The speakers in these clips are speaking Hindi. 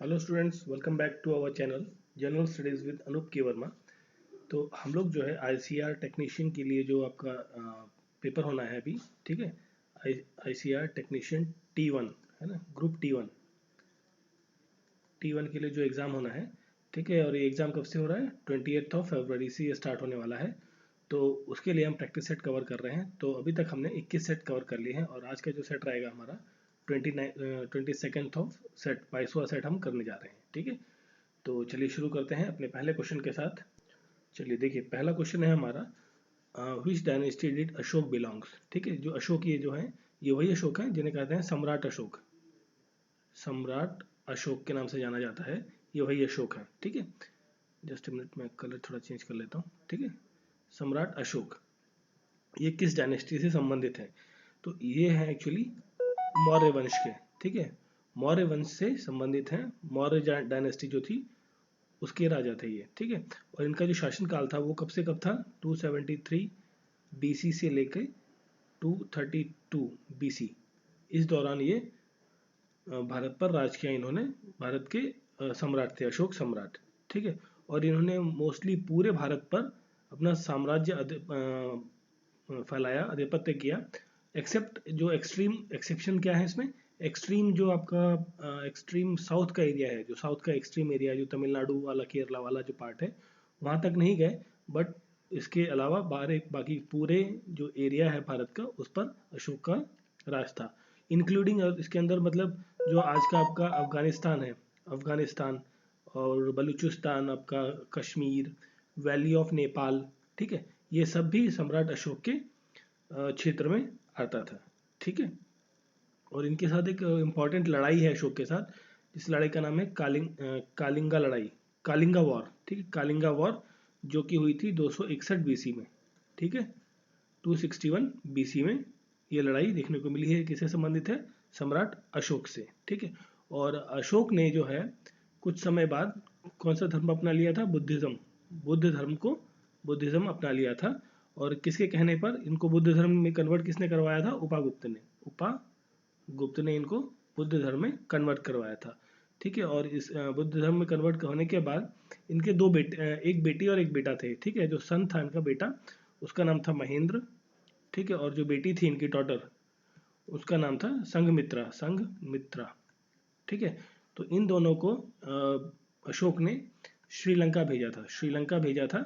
Hello students, welcome back to our channel general studies with Anoop K Verma. तो हम लोग जो है आईसीआर टेक्नीशियन के लिए जो आपका पेपर होना है अभी, ठीक है। आईसीआर टेक्नीशियन T1 है ना, ग्रुप टी वन के लिए जो एग्ज़ाम होना है, ठीक है। और ये एग्ज़ाम कब से हो रहा है? 28 फरवरी से ये स्टार्ट होने वाला है। तो उसके लिए हम प्रैक्टिस सेट कवर कर रहे हैं। तो अभी तक हमने 21 सेट कवर कर लिए हैं और आज का जो सेट रहेगा हमारा 22 सेट, 22वां सेट हम करने जा रहे हैं, ठीक है। तो चलिए शुरू करते हैं अपने पहले क्वेश्चन के साथ। चलिए देखिए, पहला क्वेश्चन है हमारा, विच डायनेस्टी डिड अशोक बिलोंग्स। ठीक है, जो अशोक ये जो है, ये वही अशोक है जिन्हें कहते हैं सम्राट अशोक। सम्राट अशोक के नाम से जाना जाता है, ये वही अशोक है, ठीक है। जस्ट मिनट में कलर थोड़ा चेंज कर लेता हूँ, ठीक है। सम्राट अशोक ये किस डायनेस्टी से संबंधित है? तो ये है एक्चुअली मौर्य वंश के, ठीक है। मौर्य वंश से संबंधित है। मौर्य डायनेस्टी जो थी उसके राजा थे ये, ठीक है। और इनका जो शासन काल था वो कब से कब था? 273 बीसी से लेकर 232 बीसी, इस दौरान ये भारत पर राज किया इन्होंने। भारत के सम्राट थे, अशोक सम्राट, ठीक है। और इन्होंने मोस्टली पूरे भारत पर अपना साम्राज्य फैलाया, आधिपत्य किया। एक्सेप्ट जो एक्सट्रीम एक्सेप्शन क्या है इसमें, एक्सट्रीम जो आपका एक्सट्रीम साउथ का एरिया है, जो साउथ का एक्सट्रीम एरिया जो तमिलनाडु वाला केरला वाला जो पार्ट है, वहाँ तक नहीं गए। बट इसके अलावा बाकी पूरे जो एरिया है भारत का, उस पर अशोक का राज था। इंक्लूडिंग इसके अंदर मतलब जो आज का आपका अफगानिस्तान है, अफगानिस्तान और बलूचिस्तान, आपका कश्मीर, वैली ऑफ नेपाल, ठीक है, ये सब भी सम्राट अशोक के क्षेत्र में आता था, ठीक है। और इनके साथ एक इम्पॉर्टेंट लड़ाई है अशोक के साथ, जिस लड़ाई का नाम है कालिंगा लड़ाई, कालिंगा वॉर, ठीक है। कालिंगा वॉर जो कि हुई थी 261 बीसी में, ठीक है। 261 बीसी में ये लड़ाई देखने को मिली है। किससे संबंधित है? सम्राट अशोक से, ठीक है। और अशोक ने जो है कुछ समय बाद कौन सा धर्म अपना लिया था? बुद्धिज्म। बुद्ध धर्म को, बुद्धिज्म अपना लिया था। और किसके कहने पर इनको बुद्ध धर्म में कन्वर्ट किसने करवाया था? उपागुप्त ने। उपागुप्त ने इनको बुद्ध धर्म में कन्वर्ट करवाया था, ठीक है। और इस बुद्ध धर्म में कन्वर्ट होने के बाद इनके दो बेटे, एक बेटी और एक बेटा थे, ठीक है। जो सन था इनका बेटा, उसका नाम था महेंद्र, ठीक है। और जो बेटी थी इनकी डॉटर, उसका नाम था संघमित्रा, ठीक है। तो इन दोनों को अशोक ने श्रीलंका भेजा था, श्रीलंका भेजा था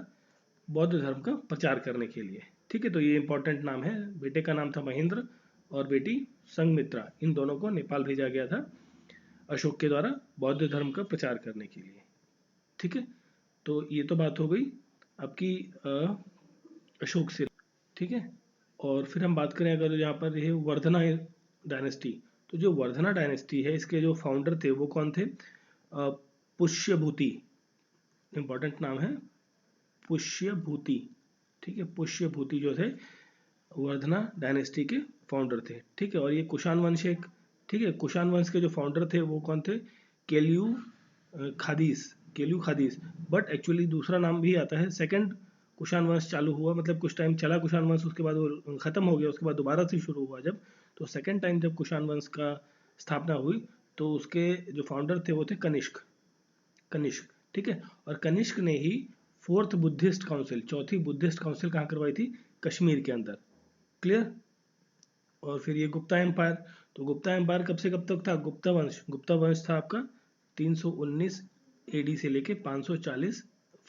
बौद्ध धर्म का प्रचार करने के लिए, ठीक है। तो ये इंपॉर्टेंट नाम है। बेटे का नाम था महेंद्र और बेटी संघमित्रा, इन दोनों को नेपाल भेजा गया था अशोक के द्वारा बौद्ध धर्म का प्रचार करने के लिए, ठीक है। तो ये तो बात हो गई आपकी अशोक से, ठीक है। और फिर हम बात करें अगर यहाँ पर ये वर्धना डायनेस्टी, तो जो वर्धना डायनेस्टी है इसके जो फाउंडर थे वो कौन थे? पुष्यभूति, इंपॉर्टेंट नाम है पुष्यभूति, ठीक है। पुष्यभूति जो थे वर्धना डायनेस्टी के फाउंडर थे, ठीक है। और ये कुषाण वंश एक, ठीक है। कुषाण वंश के जो फाउंडर थे वो कौन थे? केल्यू खादीस, केल्यू खादीस। बट एक्चुअली दूसरा नाम भी आता है। सेकंड कुषाण वंश चालू हुआ, मतलब कुछ टाइम चला कुषाण वंश, उसके बाद वो खत्म हो गया, उसके बाद दोबारा से शुरू हुआ जब, तो सेकंड टाइम जब कुषाण वंश का स्थापना हुई तो उसके जो फाउंडर थे वो थे कनिष्क, कनिष्क, ठीक है। और कनिष्क ने ही फोर्थ बुद्धिस्ट काउंसिल, चौथी बुद्धिस्ट काउंसिल कहाँ करवाई थी? कश्मीर के अंदर, क्लियर। और फिर ये गुप्ता एम्पायर, तो गुप्ता एम्पायर कब से कब तक था? गुप्ता वंश था आपका 319 एडी से लेके 540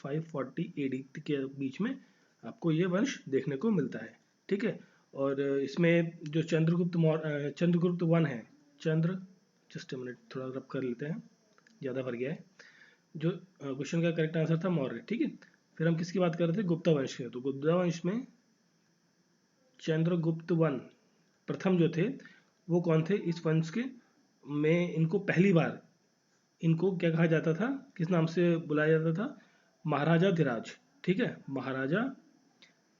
540 एडी के बीच में आपको ये वंश देखने को मिलता है, ठीक है। और इसमें जो चंद्रगुप्त वन है, चंद्र, जस्ट मिनट थोड़ा रब कर लेते हैं, ज़्यादा भर गया है। जो क्वेश्चन का करेक्ट आंसर था मौर्य, ठीक है। फिर हम किसकी बात कर रहे थे? गुप्ता वंश के। तो गुप्ता वंश में चंद्रगुप्त वन प्रथम जो थे वो कौन थे इस वंश के में? इनको पहली बार, इनको क्या कहा जाता था, किस नाम से बुलाया जाता था? महाराजा धीराज, ठीक है। महाराजा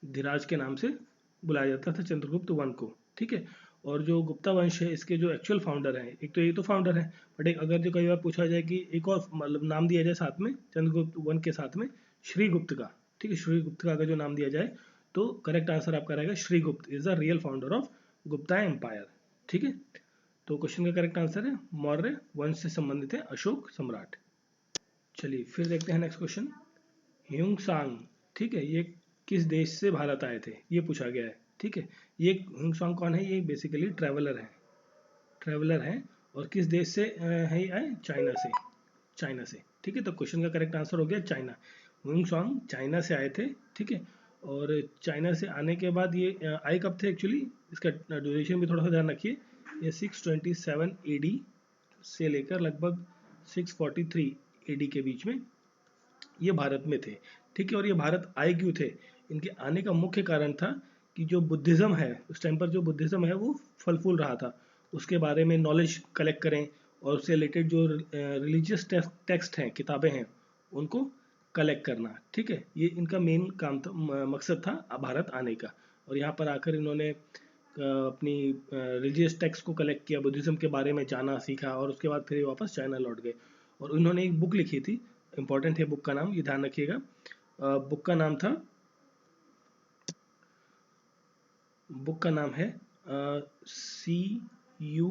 धीराज के नाम से बुलाया जाता था चंद्रगुप्त वन को, ठीक है। और जो गुप्ता वंश है इसके जो एक्चुअल फाउंडर हैं, एक तो ये तो फाउंडर है, बट एक अगर जो कई बार पूछा जाए कि एक और मतलब नाम दिया जाए साथ में चंद्रगुप्त वन के साथ में, श्रीगुप्त का, ठीक है। श्रीगुप्त का अगर जो नाम दिया जाए तो करेक्ट आंसर आपका रहेगा Srigupta is the real founder of Gupta empire, ठीक है। तो क्वेश्चन का करेक्ट आंसर है मौर्य वंश से संबंधित है अशोक सम्राट। चलिए फिर देखते हैं नेक्स्ट क्वेश्चन। ह्यूंग सांग, ठीक है, ये किस देश से भारत आए थे, ये पूछा गया है। ठीक है, ये ह्यूंग सांग कौन है, ये बेसिकली ट्रैवलर हैं और किस देश से है ये आए, चाइना से। ठीक है, तो क्वेश्चन का करेक्ट आंसर हो गया चाइना। ह्यूंग सांग चाइना से आए थे। ठीक है, और चाइना से आने के बाद ये आए कब थे एक्चुअली, इसका ड्यूरेशन भी थोड़ा सा ध्यान रखिए। ये 627 AD से लेकर लगभग 643 AD के बीच में ये भारत में थे। ठीक है, और ये भारत आए क्यों थे, इनके आने का मुख्य कारण था कि जो बुद्धिज़्म है उस टाइम पर, जो बुद्धिज़्म है वो फल फूल रहा था, उसके बारे में नॉलेज कलेक्ट करें और उससे रिलेटेड जो रिलीजियस टेक्स्ट हैं, किताबें हैं, उनको कलेक्ट करना। ठीक है, ये इनका मेन काम था, मकसद था भारत आने का। और यहाँ पर आकर इन्होंने अपनी रिलीजियस टेक्स्ट को कलेक्ट किया, बुद्धिज़्म के बारे में जाना सीखा और उसके बाद फिर ये वापस चाइना लौट गए। और उन्होंने एक बुक लिखी थी, इंपॉर्टेंट है बुक का नाम, ये ध्यान रखिएगा। बुक का नाम है सी यू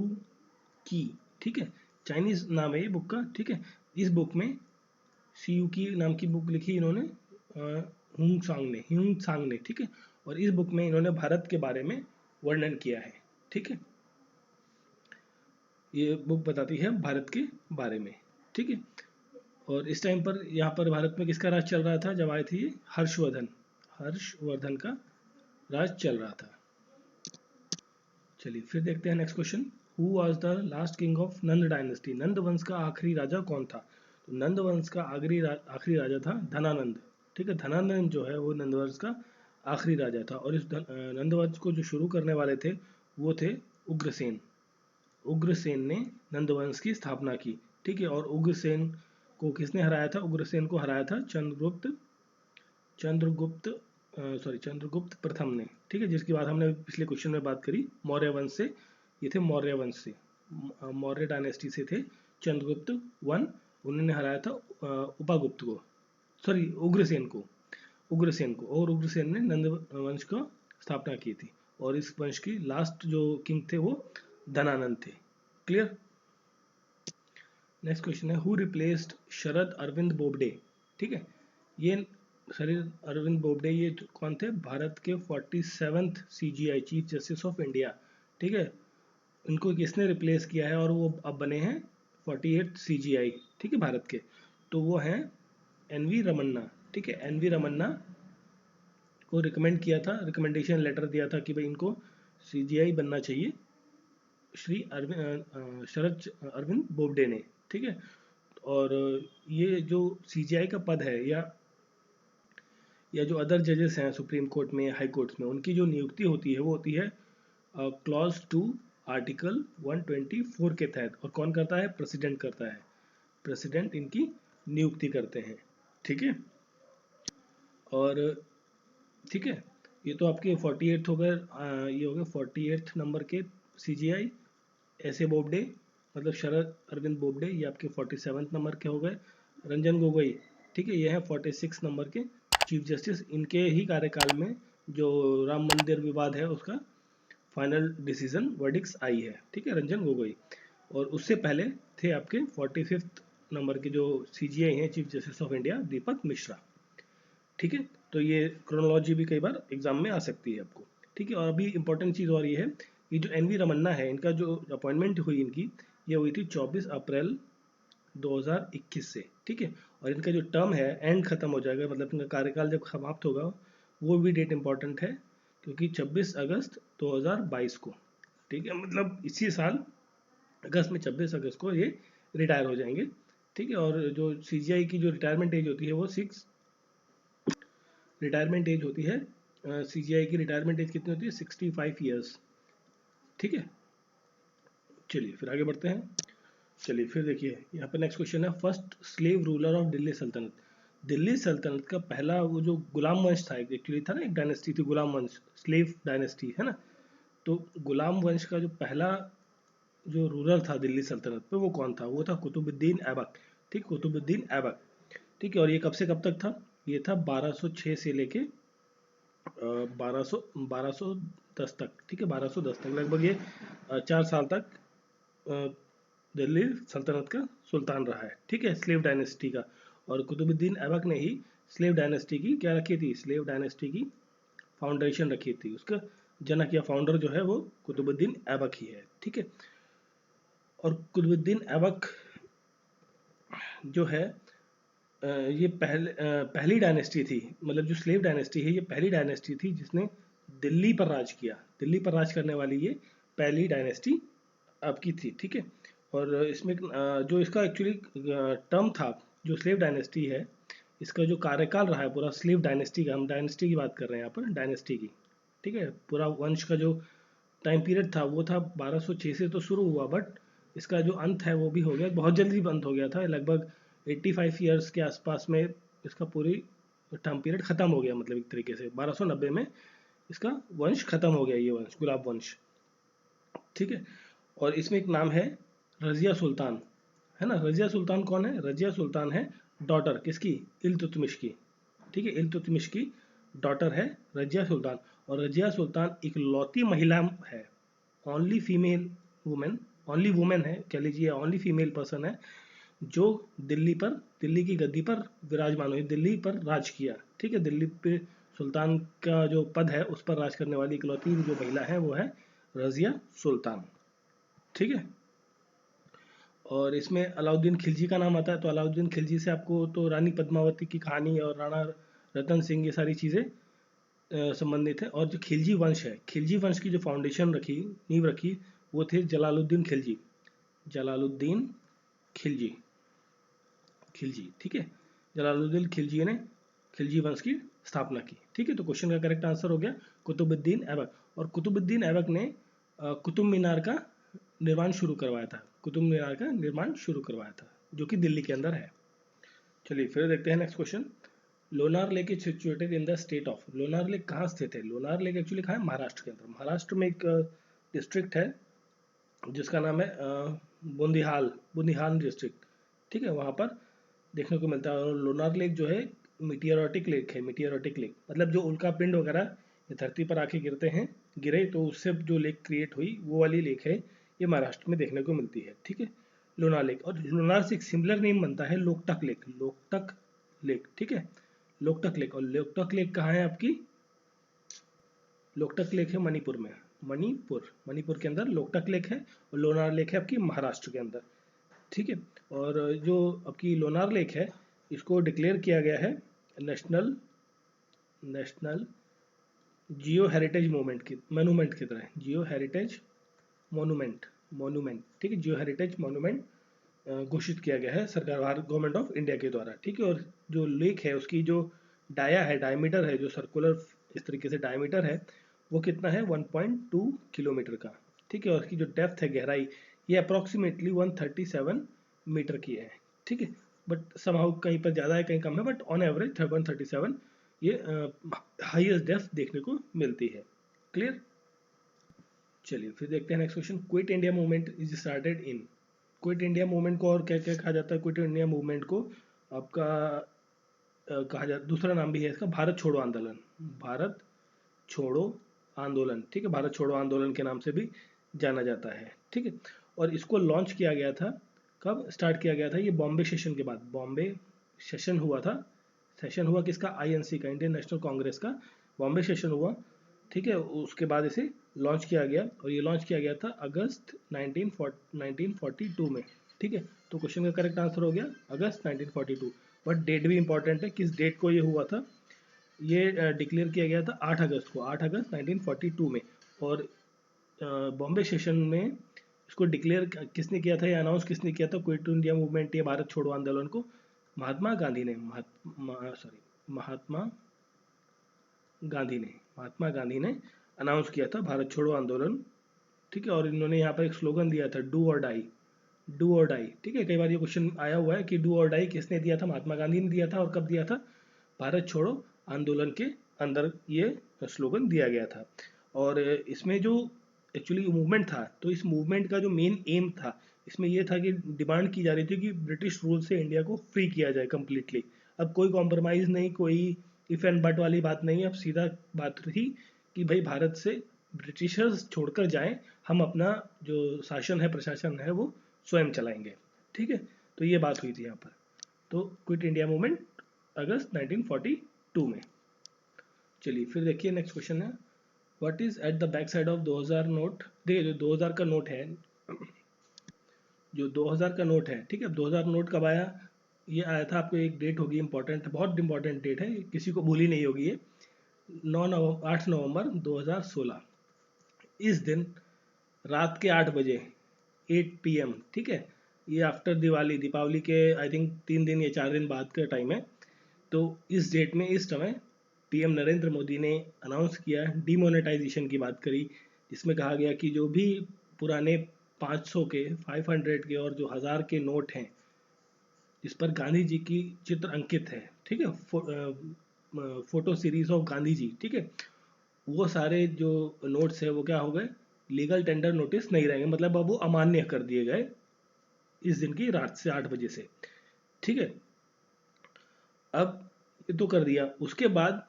की। ठीक है, चाइनीज नाम है ये बुक का। ठीक है, इस बुक में सी यू की नाम की बुक लिखी इन्होंने ह्यूंग सांग ने। ठीक है, और इस बुक में इन्होंने भारत के बारे में वर्णन किया है। ठीक है, ये बुक बताती है भारत के बारे में। ठीक है, और इस टाइम पर यहाँ पर भारत में किसका राज चल रहा था जब आए थे ये, हर्षवर्धन का राज चल रहा था। चलिए फिर देखते हैं next question. Who was the last king of Nanda dynasty, Nanda वंश का आखिरी राजा कौन था। तो नंद वंश का आखिरी राजा था धनानंद। ठीक है, धनानंद जो है वो नंद वंश का आखिरी राजा था। और इस नंद वंश को जो शुरू करने वाले थे वो थे उग्रसेन। उग्रसेन ने नंद वंश की स्थापना की। ठीक है, और उग्रसेन को किसने हराया था, उग्रसेन को हराया था चंद्रगुप्त प्रथम ने। ठीक है, जिसकी बात हमने पिछले क्वेश्चन में बात करी, मौर्य वंश से, ये थे मौर्य वंश से, मौर्य डायनेस्टी से थे चंद्रगुप्त वन। उन्होंने हराया था उपागुप्त को, सॉरी उग्रसेन को, और उग्रसेन ने नंद वंश का स्थापना की थी। और इस वंश की लास्ट जो किंग थे वो धनानंद थे। क्लियर। नेक्स्ट क्वेश्चन है, हु रिप्लेस्ड शरद अरविंद बोबडे। ठीक है, ये शरद अरविंद बोबडे ये कौन थे, भारत के 47th CGI, chief justice of India. ठीक है, इनको किसने रिप्लेस किया है और वो अब बने हैं 48th CGI। ठीक है, भारत के, तो वो हैं NV रमन्ना। ठीक है, NV रमन्ना को रिकमेंड किया था, रिकमेंडेशन लेटर दिया था कि भाई इनको CGI बनना चाहिए श्री शरद अरविंद बोबडे ने। ठीक है, और ये जो CGI का पद है या जो अदर जजेस हैं सुप्रीम कोर्ट में, हाई कोर्ट्स में, उनकी जो नियुक्ति होती है वो होती है क्लॉज 2 आर्टिकल 124 के तहत। और कौन करता है, प्रेसिडेंट करता है, प्रेसिडेंट इनकी नियुक्ति करते हैं। ठीक है, और ठीक है, ये तो आपके 48 हो गए, ये हो गए 48 नंबर के CGI ऐसे बोबडे, मतलब शरद अरविंद बोबडे, ये आपके 47 नंबर के हो गए। रंजन गोगोई, ठीक है, ये है 46 नंबर के चीफ जस्टिस। इनके ही कार्यकाल में जो राम मंदिर विवाद है उसका फाइनल डिसीजन वर्डिक्स आई है। ठीक है, रंजन गोगोई। और उससे पहले थे आपके 45th नंबर के जो CGI हैं, चीफ जस्टिस ऑफ इंडिया, दीपक मिश्रा। ठीक है, तो ये क्रोनोलॉजी भी कई बार एग्जाम में आ सकती है आपको। ठीक है, और अभी इंपॉर्टेंट चीज़ और ये है कि जो NV रमन्ना है, इनका जो अपॉइंटमेंट हुई इनकी, ये हुई थी 24 अप्रैल 2021 से। ठीक है, और इनका जो टर्म है एंड खत्म हो जाएगा, मतलब इनका कार्यकाल जब समाप्त होगा, वो भी डेट इंपॉर्टेंट है क्योंकि 26 अगस्त 2022 को। ठीक है, मतलब इसी साल अगस्त में 26 अगस्त को ये रिटायर हो जाएंगे। ठीक है, और जो CGI की जो रिटायरमेंट एज होती है वो CGI की रिटायरमेंट एज कितनी होती है, 65 ईयर्स। ठीक है, चलिए फिर आगे बढ़ते हैं। चलिए फिर देखिए यहाँ पर नेक्स्ट क्वेश्चन है, first slave ruler of Delhi सल्तनत। दिल्ली सल्तनत का पहला वो जो गुलाम वंश था, एक्चुअली था ना, एक डायनेस्टी थी गुलाम वंश, स्लेव डायनेस्टी है ना, तो गुलाम वंश का जो पहला जो रूलर था दिल्ली सल्तनत पे वो कौन था, वो था कुतुबुद्दीन ऐबक। ठीक, कुतुबुद्दीन ऐबक। ठीक है, और ये कब से कब तक था, ये था 1206 से लेके 1210 तक। ठीक है, 1210 तक लगभग ये 4 साल तक दिल्ली सल्तनत का सुल्तान रहा है, ठीक है, स्लेव डायनेस्टी का। और कुतुबुद्दीन ऐबक ने ही स्लेव डायनेस्टी की क्या रखी थी, स्लेव डायनेस्टी की फाउंडेशन रखी थी। उसका जनक या फाउंडर जो है वो कुतुबुद्दीन ऐबक ही है, ठीक है। और कुतुबुद्दीन ऐबक जो है ये पहली डायनेस्टी थी, मतलब जो स्लेव डायनेस्टी है ये पहली डायनेस्टी थी जिसने दिल्ली पर राज किया। दिल्ली पर राज करने वाली ये पहली डायनेस्टी आपकी थी, ठीक है। और इसमें जो इसका एक्चुअली टर्म था, जो स्लेव डायनेस्टी है, इसका जो कार्यकाल रहा है पूरा स्लेव डायनेस्टी का, हम डायनेस्टी की बात कर रहे हैं यहाँ पर, डायनेस्टी की, ठीक है। पूरा वंश का जो टाइम पीरियड था वो था 1206 से तो शुरू हुआ, बट इसका जो अंत है वो भी हो गया, बहुत जल्दी अंत हो गया था, लगभग 85 ईयर्स के आसपास में इसका पूरी टाइम पीरियड खत्म हो गया, मतलब एक तरीके से 1290 में इसका वंश खत्म हो गया, ये वंश गुलाब वंश, ठीक है। और इसमें एक नाम है रजिया सुल्तान, है ना। रजिया सुल्तान कौन है, रजिया सुल्तान है डॉटर किसकी, इल्तुतमिश की, ठीक है। इल्तुतमिश की डॉटर है रजिया सुल्तान। और रजिया सुल्तान इकलौती महिला है, only female women, only women है कह लीजिए, ओनली फीमेल पर्सन है जो दिल्ली की गद्दी पर विराजमान हुई, दिल्ली पर राज किया, ठीक है। दिल्ली पे सुल्तान का जो पद है उस पर राज करने वाली इकलौती जो महिला है वो है रजिया सुल्तान, ठीक है। और इसमें अलाउद्दीन खिलजी का नाम आता है, तो अलाउद्दीन खिलजी से आपको तो रानी पद्मावती की कहानी और राणा रतन सिंह ये सारी चीज़ें संबंधित है। और जो खिलजी वंश है, खिलजी वंश की जो फाउंडेशन रखी, नींव रखी, वो थे जलालुद्दीन खिलजी, जलालुद्दीन खिलजी, खिलजी, ठीक है। जलालुद्दीन खिलजी ने खिलजी वंश की स्थापना की, ठीक है। तो क्वेश्चन का करेक्ट आंसर हो गया कुतुबुद्दीन ऐबक। और कुतुबुद्दीन ऐबक ने कुतुब मीनार का निर्माण शुरू करवाया था, कुतुब मीनार का निर्माण शुरू करवाया था, जो कि दिल्ली के अंदर है। चलिए फिर देखते हैं next question. Lonar lake is situated in the state of, Lonar lake कहाँ स्थित है, लोनार लेक एक्चुअली कहाँ है, महाराष्ट्र के अंदर। महाराष्ट्र में एक डिस्ट्रिक्ट है जिसका नाम है बुंदीहाल, बुंदीहाल डिस्ट्रिक्ट, ठीक है, वहाँ पर देखने को मिलता है। और लोनार लेक जो है मीटियोरोटिक लेक है, मीटियोरोटिक लेक मतलब जो उल्का पिंड वगैरह धरती पर आके गिरते हैं, गिरे तो उससे जो लेक क्रिएट हुई वो वाली लेक है, ये महाराष्ट्र में देखने को मिलती है, ठीक है, लोनार लेक। और लोनार से एक सिमिलर नेम बनता है लोकटक लेक, लोकटक लेक, ठीक है, लोकटक लेक। और लोकटक लेक कहाँ है आपकी, लोकटक लेक है मणिपुर में, मणिपुर के अंदर लोकटक लेक है। और लोनार लेक है आपकी महाराष्ट्र के अंदर, ठीक है। और जो आपकी लोनार लेक है इसको डिक्लेयर किया गया है नेशनल जियो हेरिटेज मोनुमेंट की तरह, जियो हेरिटेज मोनूमेंट, ठीक है, जियो हेरिटेज मोनूमेंट घोषित किया गया है सरकार, गवर्नमेंट ऑफ इंडिया के द्वारा, ठीक है। और जो लेक है उसकी जो डायमीटर है, जो सर्कुलर इस तरीके से डायमीटर है, वो कितना है 1.2 किलोमीटर का, ठीक है। और उसकी जो डेप्थ है, गहराई, ये अप्रॉक्सीमेटली 137 मीटर की है, ठीक है। बट समहाउ कहीं पर ज़्यादा है कहीं कम है, बट ऑन एवरेज 137 ये हाईएस्ट डेप्थ देखने को मिलती है, क्लियर। चलिए फिर देखते हैं next question. Quit India movement is started in, quit India movement को और क्या क्या कहा जाता है, क्विट इंडिया मूवमेंट को आपका कहा जाता, दूसरा नाम भी है इसका भारत छोड़ो आंदोलन, भारत छोड़ो आंदोलन, ठीक है, भारत छोड़ो आंदोलन के नाम से भी जाना जाता है, ठीक है। और इसको लॉन्च किया गया था, कब स्टार्ट किया गया था, ये बॉम्बे सेशन के बाद, बॉम्बे सेशन हुआ था, सेशन हुआ किसका, आईएनसी का, इंडियन नेशनल कांग्रेस का बॉम्बे सेशन हुआ, ठीक है। उसके बाद इसे लॉन्च किया गया, और ये लॉन्च किया गया था अगस्त 1942 में, ठीक है। तो क्वेश्चन का करेक्ट आंसर हो गया अगस्त 1942। बट डेट भी इंपॉर्टेंट है, किस डेट को ये हुआ था, ये डिक्लेयर किया गया था 8 अगस्त को, 8 अगस्त 1942 में। और बॉम्बे सेशन में इसको डिक्लेयर किसने किया था, ये अनाउंस किसने किया था क्विट इंडिया मूवमेंट या भारत छोड़ो आंदोलन को, महात्मा गांधी ने, महात्मा गांधी ने अनाउंस किया था भारत छोड़ो आंदोलन, ठीक है। और इन्होंने यहाँ पर एक स्लोगन दिया था, डू और डाई, डू और डाई, ठीक है। कई बार ये क्वेश्चन आया हुआ है कि डू और डाई किसने दिया था, महात्मा गांधी ने दिया था, और कब दिया था, भारत छोड़ो आंदोलन के अंदर ये स्लोगन दिया गया था। और इसमें जो एक्चुअली मूवमेंट था, तो इस मूवमेंट का जो मेन एम था, इसमें यह था कि डिमांड की जा रही थी कि ब्रिटिश रूल से इंडिया को फ्री किया जाए कम्प्लीटली। अब कोई कॉम्प्रोमाइज़ नहीं, कोई इफ एंड बट वाली बात नहीं, अब सीधा बात रही कि भाई भारत से ब्रिटिशर्स छोड़कर जाएं, हम अपना जो शासन है, प्रशासन है, वो स्वयं चलाएंगे। ठीक है, तो ये बात हुई थी यहाँ पर। तो क्विट इंडिया मूवमेंट अगस्त 1942 में। चलिए फिर देखिए नेक्स्ट क्वेश्चन है, what is at the back side of 2000 note. देखिए जो 2000 का नोट है, जो 2000 का नोट है, ठीक है, 2000 नोट कब आया, ये आया था, आपको एक डेट होगी इंपॉर्टेंट, बहुत इंपॉर्टेंट डेट है, किसी को भूली नहीं होगी ये, 8 नवंबर 2016। इस दिन रात के 8 बजे 8 PM, ठीक है, ये आफ्टर दिवाली, दीपावली के आई थिंक 3 दिन या 4 दिन बाद का टाइम है। तो इस डेट में, इस समय PM नरेंद्र मोदी ने अनाउंस किया, डीमोनेटाइजेशन की बात करी, जिसमें कहा गया कि जो भी पुराने 500 के, 500 के और जो 1000 के नोट हैं जिस पर गांधी जी की चित्र अंकित है, ठीक है, photo series of Gandhi ji, ठीक है, वो सारे जो नोट्स है वो क्या हो गए, लीगल टेंडर नोटिस नहीं रहेंगे, मतलब अब वो अमान्य कर दिए गए इस दिन की रात से 8 बजे से। ठीक है, अब ये तो कर दिया, उसके बाद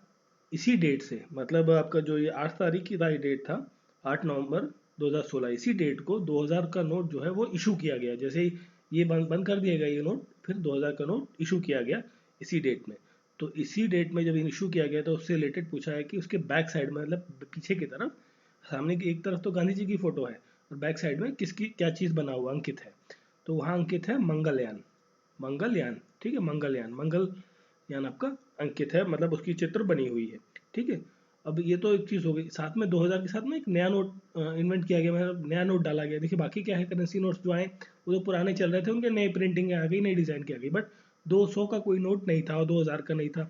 इसी डेट से, मतलब आपका जो ये 8 तारीख की डेट था, 8 नवंबर 2016, इसी डेट को 2000 का नोट जो है वो इशू किया गया। जैसे ही ये बंद कर दिया गया ये नोट, फिर 2000 का नोट इशू किया गया इसी डेट में। तो इसी डेट में जब इशू किया गया तो उससे रिलेटेड पूछा है कि उसके बैक साइड में, मतलब पीछे की तरफ, सामने की एक तरफ तो गांधी जी की फोटो है और बैक साइड में किसकी क्या चीज़ बना हुआ अंकित है, तो वहाँ अंकित है मंगलयान। मंगलयान, ठीक है, मंगलयान, मंगलयान आपका अंकित है, मतलब उसकी चित्र बनी हुई है। ठीक है, अब ये तो एक चीज़ हो गई, साथ में 2000 के साथ में एक नया नोट इन्वेंट किया गया, मतलब नया नोट डाला गया। देखिए बाकी क्या है, करेंसी नोट्स जो आए वो तो पुराने चल रहे थे, उनके नए प्रिंटिंग आ गई, नई डिज़ाइन की आ गई, बट 200 का कोई नोट नहीं था और 2000 का नहीं था।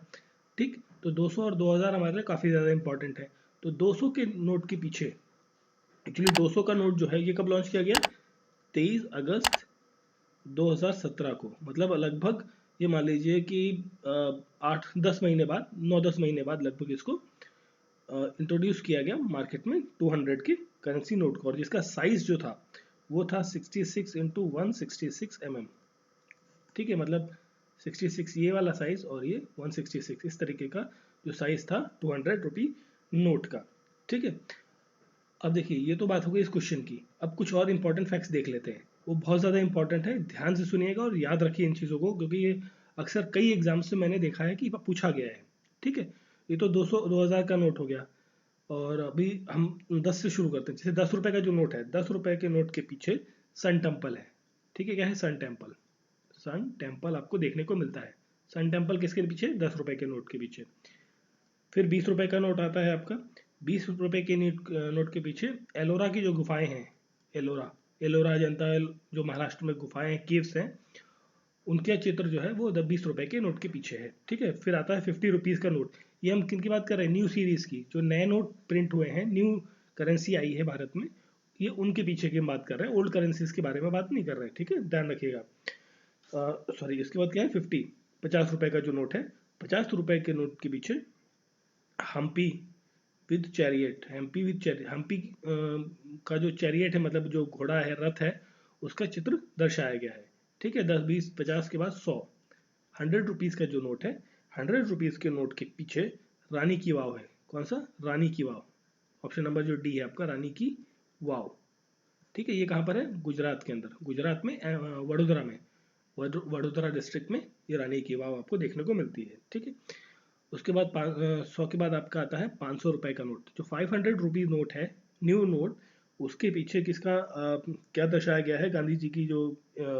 ठीक, तो 200 और 2000 हमारे लिए काफ़ी ज़्यादा इंपॉर्टेंट है। तो 200 के नोट के पीछे, एक्चुअली 200 का नोट जो है ये कब लॉन्च किया गया, 23 अगस्त 2017 को, मतलब लगभग ये मान लीजिए कि 8-10 महीने बाद, 9-10 महीने बाद लगभग इसको इंट्रोड्यूस किया गया मार्केट में 200 के करेंसी नोट को, और जिसका साइज जो था वो था 66 इंटू 166 mm। ठीक है, मतलब 66 ये वाला साइज और ये 166, इस तरीके का जो साइज था 200 रुपी नोट का। ठीक है, अब देखिए ये तो बात हो गई इस क्वेश्चन की, अब कुछ और इंपॉर्टेंट फैक्ट्स देख लेते हैं, वो बहुत ज़्यादा इंपॉर्टेंट है, ध्यान से सुनिएगा और याद रखिए इन चीज़ों को, क्योंकि ये अक्सर कई एग्जाम्स से मैंने देखा है कि पूछा गया है। ठीक है, ये तो 2000 का नोट हो गया, और अभी हम 10 से शुरू करते हैं। जैसे 10 रुपए का जो नोट है, 10 रुपए के नोट के पीछे सन टेम्पल है। ठीक है, क्या है, सन टेम्पल, सन टेम्पल आपको देखने को मिलता है। सन टेम्पल किसके पीछे, 10 रुपए के नोट के पीछे। फिर 20 रुपए का नोट आता है आपका, 20 रुपए के नोट के पीछे एलोरा की जो गुफाएं हैं, एलोरा, एलोरा जनता, जो महाराष्ट्र में गुफाएं हैं, केव्स हैं, उनका चित्र जो है वो 20 रुपए के नोट के पीछे है। ठीक है, फिर आता है 50 रुपीज़ का नोट। ये हम किन की बात कर रहे हैं, न्यू सीरीज की, जो नए नोट प्रिंट हुए हैं, न्यू करेंसी आई है भारत में, ये उनके पीछे की हम बात कर रहे हैं, ओल्ड करेंसीज के बारे में बात नहीं कर रहे हैं। ठीक है, ध्यान रखिएगा। सॉरी, इसके बाद क्या है, 50 रुपए का जो नोट है, 50 रुपए के नोट के पीछे Hampi with chariot, Hampi with chariot, Hampi का जो चैरियट है, मतलब जो घोड़ा है, रथ है, उसका चित्र दर्शाया गया है। ठीक है, 10, 20, 50 के बाद 100, 100 रुपीज़ का जो नोट है, 100 रुपीज़ के नोट के पीछे रानी की वाव है। कौन सा, रानी की वाव, ऑप्शन नंबर जो डी है आपका, रानी की वाव। ठीक है, ये कहाँ पर है, गुजरात के अंदर, गुजरात में वडोदरा में, वडोदरा डिस्ट्रिक्ट में ये रानी की वाव आपको देखने को मिलती है। ठीक है, उसके बाद 100 के बाद आपका आता है 500 रुपए का नोट, जो 500 रुपीज़ नोट है, न्यू नोट, उसके पीछे किसका क्या दर्शाया गया है, गांधी जी की जो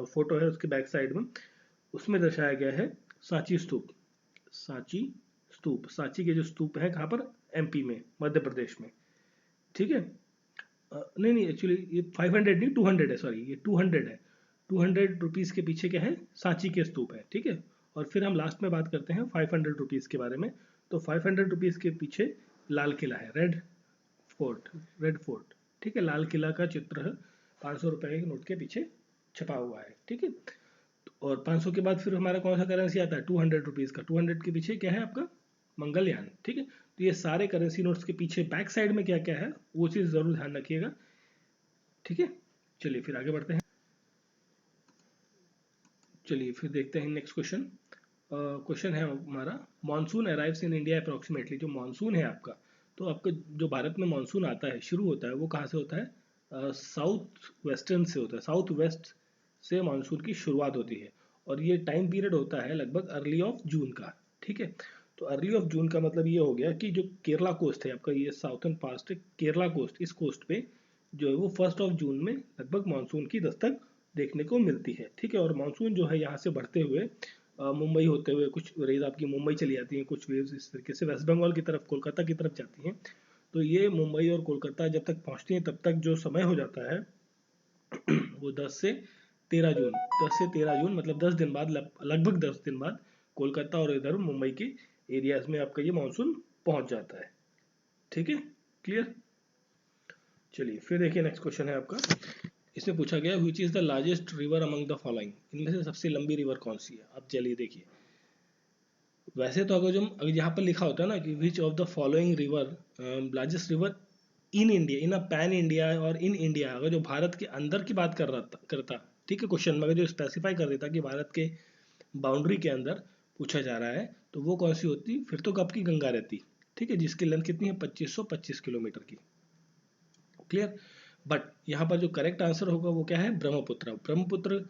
फोटो है उसके बैक साइड में, उसमें दर्शाया गया है सांची स्तूप। सांची स्तूप, सांची के जो स्तूप है कहाँ पर, MP में, मध्य प्रदेश में। ठीक है, नहीं नहीं, एक्चुअली ये 500 नहीं, 200 है, सॉरी, ये 200 है। 200 रुपीज़ के पीछे क्या है, सांची के स्तूप है। ठीक है, और फिर हम लास्ट में बात करते हैं 500 रुपीज़ के बारे में। तो 500 रुपीज़ के पीछे लाल किला है, रेड फोर्ट, रेड फोर्ट। ठीक है, लाल किला का चित्र है 500 रुपए के नोट के पीछे छपा हुआ है। ठीक है, और 500 के बाद फिर हमारा कौन सा करेंसी आता है, 200 रुपीज़ का, 200 के पीछे क्या है आपका, मंगलयान। ठीक है, तो ये सारे करेंसी नोट्स के पीछे बैक साइड में क्या क्या है वो चीज़ ज़रूर ध्यान रखिएगा। ठीक है, चलिए फिर आगे बढ़ते हैं। चलिए फिर देखते हैं नेक्स्ट क्वेश्चन। क्वेश्चन है हमारा, monsoon arrives in India approximately, जो मानसून है आपका, तो आपका जो भारत में मानसून आता है, शुरू होता है, वो कहाँ से होता है? साउथ वेस्टर्न से होता है, साउथ वेस्ट से मानसून की शुरुआत होती है और ये टाइम पीरियड होता है लगभग अर्ली ऑफ जून का। ठीक है, तो अर्ली ऑफ जून का मतलब ये हो गया कि जो केरला कोस्ट है आपका, ये साउथर्न पार्ट है केरला कोस्ट, इस कोस्ट पे जो है वो 1 जून में लगभग मानसून की दस्तक देखने को मिलती है। ठीक है, और मानसून जो है यहाँ से बढ़ते हुए मुंबई होते हुए, कुछ रेज आपकी मुंबई चली जाती हैं, कुछ वेव्स इस तरीके से वेस्ट बंगाल की तरफ, कोलकाता की तरफ जाती हैं। तो ये मुंबई और कोलकाता जब तक पहुँचती हैं तब तक जो समय हो जाता है वो 10 से 13 जून मतलब 10 दिन बाद, लगभग 10 दिन बाद कोलकाता और इधर मुंबई के एरियाज में आपका ये मानसून पहुंच जाता है। ठीक है, क्लियर। चलिए फिर देखिए, नेक्स्ट क्वेश्चन है आपका, इसमें पूछा गया which is the largest river among the following, इनमें से सबसे लंबी रिवर कौन सी है। अब चलिए देखिए, वैसे तो अगर यहाँ पर लिखा होता है ना कि which of the following river largest river in India, in a pan India और इन इंडिया, अगर जो भारत के अंदर की बात करता, ठीक है, क्वेश्चन में अगर जो स्पेसिफाई कर देता कि भारत के बाउंड्री के अंदर पूछा जा रहा है, तो वो कौन सी होती, फिर तो कब की गंगा रहती। ठीक है, जिसकी लेंथ कितनी है, 2525 किलोमीटर की। क्लियर। बट यहाँ पर जो करेक्ट आंसर होगा वो क्या है, ब्रह्मपुत्र। ब्रह्मपुत्र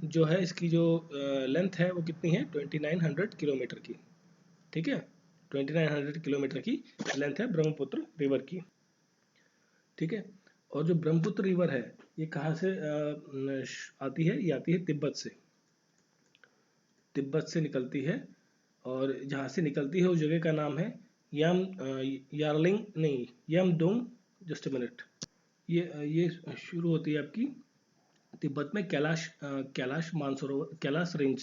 जो है इसकी जो लेंथ है वो कितनी है, 2900 किलोमीटर की। ठीक है, 2900 किलोमीटर की लेंथ है ब्रह्मपुत्र रिवर की। ठीक है, और जो ब्रह्मपुत्र रिवर है ये कहाँ से आती है, ये आती है तिब्बत से, तिब्बत से निकलती है, और जहाँ से निकलती है उस जगह का नाम है यामदोंग, जस्ट अ मिनट, ये शुरू होती है आपकी तिब्बत में कैलाश मानसरोवर, कैलाश रेंज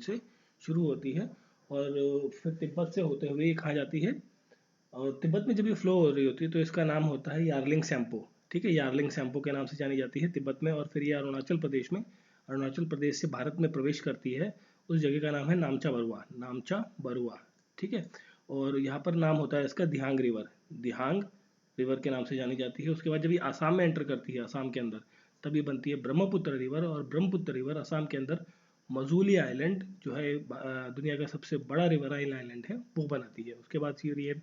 से शुरू होती है, और फिर तिब्बत से होते हुए ये कहाँ जाती है, और तिब्बत में जब ये फ्लो हो रही होती है तो इसका नाम होता है यार्लिंग सैम्पो। ठीक है, यार्लिंग सैम्पो के नाम से जानी जाती है तिब्बत में, और फिर ये अरुणाचल प्रदेश से भारत में प्रवेश करती है, उस जगह का नाम है नामचा बरुआ। ठीक है, और यहाँ पर नाम होता है इसका दिहांग रिवर के नाम से जानी जाती है। उसके बाद जब ये आसाम में एंटर करती है, आसाम के अंदर, तब ये बनती है ब्रह्मपुत्र रिवर, और ब्रह्मपुत्र रिवर आसाम के अंदर मजूली आइलैंड जो है दुनिया का सबसे बड़ा रिवराइन आइलैंड है, वो बनाती है। उसके बाद फिर ये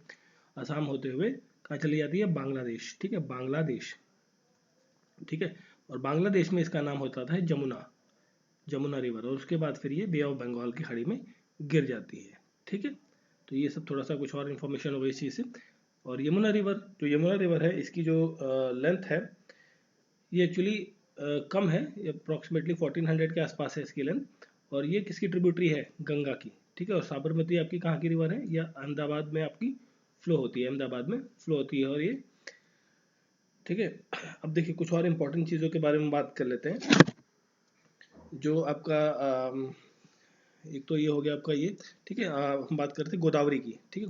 आसाम होते हुए कहाँ चली जाती है, बांग्लादेश। ठीक है, बांग्लादेश। ठीक है, और बांग्लादेश में इसका नाम होता था जमुना रिवर, और उसके बाद फिर ये बे ऑफ बंगाल की खाड़ी में गिर जाती है। ठीक है, तो ये सब थोड़ा सा कुछ और इन्फॉर्मेशन हो गई इस चीज़ से। और यमुना रिवर है, इसकी जो लेंथ है ये एक्चुअली कम है, अप्रॉक्सीमेटली 1400 के आसपास है इसकी लेंथ, और ये किसकी ट्रिब्यूटरी है, गंगा की। ठीक है, और साबरमती आपकी कहाँ की रिवर है, या अहमदाबाद में आपकी फ्लो होती है, और ये ठीक है। अब देखिए कुछ और इम्पोर्टेंट चीज़ों के बारे में बात कर लेते हैं, जो आपका एक तो ये हो गया आपका ये। ठीक है, हम बात करते हैं गोदावरी की। ठीक है,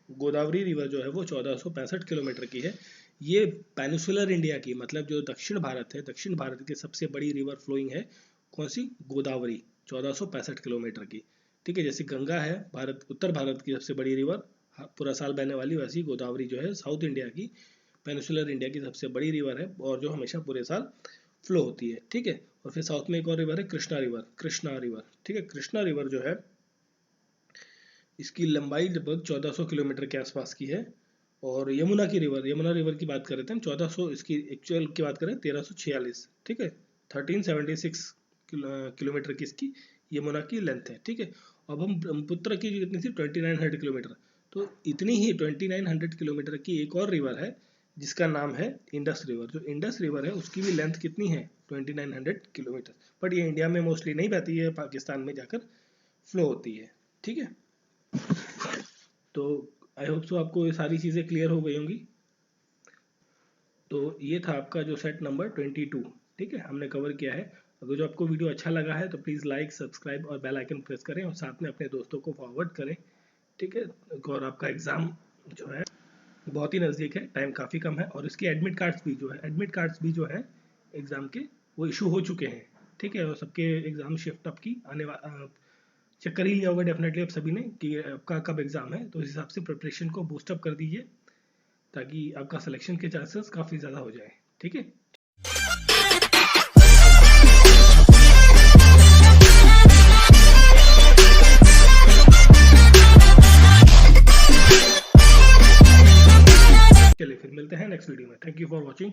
गोदावरी रिवर जो है वो 1465 किलोमीटर की है। ये पेनिसुलर इंडिया की, मतलब जो दक्षिण भारत है, दक्षिण भारत की सबसे बड़ी रिवर फ्लोइंग है कौन सी, गोदावरी, 1465 किलोमीटर की। ठीक है, जैसे गंगा है उत्तर भारत की सबसे बड़ी रिवर, पूरा साल बहने वाली, वैसी गोदावरी जो है साउथ इंडिया की, पेनिसुलर इंडिया की सबसे बड़ी रिवर है, और जो हमेशा पूरे साल फ्लो होती है। ठीक है, और फिर साउथ में एक और रिवर है कृष्णा रिवर। ठीक है, कृष्णा रिवर जो है इसकी लंबाई लगभग 1400 किलोमीटर के आसपास की है। और यमुना रिवर की बात करें तो हम 1400, इसकी एक्चुअल की बात करें 1346। ठीक है, 1376 किलोमीटर की इसकी यमुना की लेंथ है। ठीक है, अब हम ब्रह्मपुत्र की कितनी थी, 2900 किलोमीटर, तो इतनी ही 2900 किलोमीटर की एक और रिवर है जिसका नाम है इंडस रिवर। जो इंडस रिवर है उसकी भी लेंथ कितनी है, 2900 किलोमीटर, बट ये इंडिया में मोस्टली नहीं बहती है, पाकिस्तान में जाकर फ्लो होती है। ठीक है, तो आई होप सो आपको ये सारी चीज़ें क्लियर हो गई होंगी। तो ये था आपका जो सेट नंबर 22। ठीक है, हमने कवर किया है। अगर जो आपको वीडियो अच्छा लगा है तो प्लीज़ लाइक, सब्सक्राइब और बेल आइकन प्रेस करें, और साथ में अपने दोस्तों को फॉरवर्ड करें। ठीक है, और आपका एग्ज़ाम जो है बहुत ही नज़दीक है, टाइम काफ़ी कम है, और इसके एडमिट कार्ड्स भी जो है एग्ज़ाम के वो इशू हो चुके हैं। ठीक है, और सबके एग्ज़ाम शिफ्ट अप की चेक कर ही लिया होगा डेफिनेटली आप सभी ने कि आपका कब एग्ज़ाम है, तो इस हिसाब से प्रिपरेशन को बूस्टअप कर दीजिए ताकि आपका सिलेक्शन के चांसेस काफ़ी ज़्यादा हो जाए। ठीक है। चलिए फिर मिलते हैं नेक्स्ट वीडियो में। Thank you for watching.